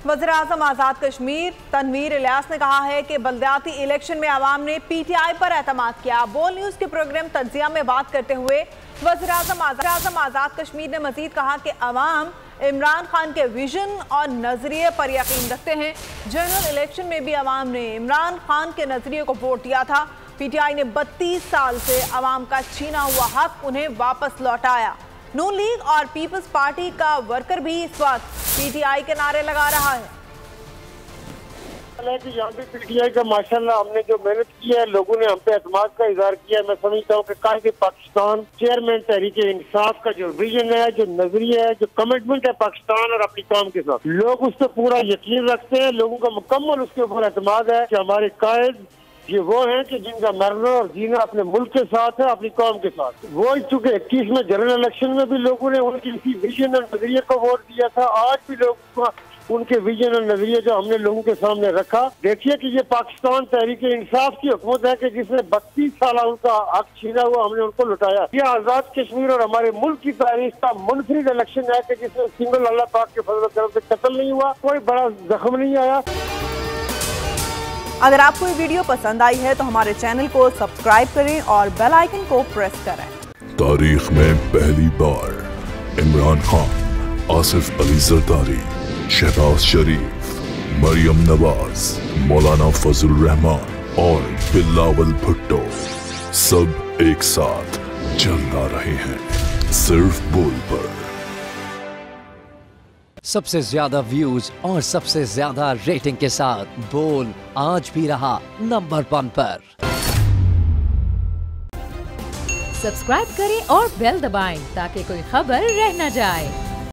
वज़ीर-ए-आज़म आज़ाद कश्मीर तनवीर इलियास ने कहा है कि बल्दियाती इलेक्शन में आवाम ने PTI पर एतमाद किया। बोल न्यूज़ के प्रोग्राम तंजिया में बात करते हुए वज़ीर-ए-आज़म आज़ाद कश्मीर ने मजीद कहा कि अवाम इमरान खान के विजन और नजरिए पर यकीन रखते हैं। जनरल इलेक्शन में भी अवाम ने इमरान खान के नजरिए को वोट दिया था। PTI ने 32 साल से अवाम का छीना हुआ हक उन्हें वापस लौटाया। नून लीग और पीपल्स पार्टी का वर्कर भी इस वक्त PTI के नारे लगा रहा है। यहाँ पे PTI का माशाल्लाह हमने जो मेहनत की है, लोगों ने हम पे एतमाद का इजहार किया है। मैं समझता हूँ कि कायदे पाकिस्तान चेयरमैन तहरीक इंसाफ का जो विजन है, जो नजरिया है, जो कमिटमेंट है पाकिस्तान और अपनी कौम के साथ, लोग उस पर पूरा यकीन रखते हैं। लोगों का मुकम्मल उसके ऊपर एतमाद है कि हमारे कायद ये वो हैं कि जिनका मरना और जीना अपने मुल्क के साथ है, अपनी कौम के साथ। वो चूंकि 21 में जनरल इलेक्शन में भी लोगों ने उनकी इसी विजन और नजरिए को वोट दिया था। आज भी लोग उनके विजन और नजरिए जो हमने लोगों के सामने रखा। देखिए कि ये पाकिस्तान तहरीक इंसाफ की हुकूमत है कि जिसने 32 साल उनका हक छीना हुआ, हमने उनको लुटाया। ये आजाद कश्मीर और हमारे मुल्क की तारीख का मुनफरिद इलेक्शन है कि जिसमें सिंगल अल्लाह पाक के फजल करम से कत्ल नहीं हुआ, कोई बड़ा जख्म नहीं आया। अगर आपको ये वीडियो पसंद आई है तो हमारे चैनल को सब्सक्राइब करें और बेल आइकन को प्रेस करें। तारीख में पहली बार इमरान खान, आसिफ अली जरदारी, शहबाज शरीफ, मरियम नवाज, मौलाना फजल रहमान और बिलावल भुट्टो सब एक साथ जलवा रहे हैं सिर्फ बोल पर। सबसे ज्यादा व्यूज और सबसे ज्यादा रेटिंग के साथ बोल आज भी रहा नंबर 1 पर। सब्सक्राइब करें और बेल दबाएं ताकि कोई खबर रह न जाए।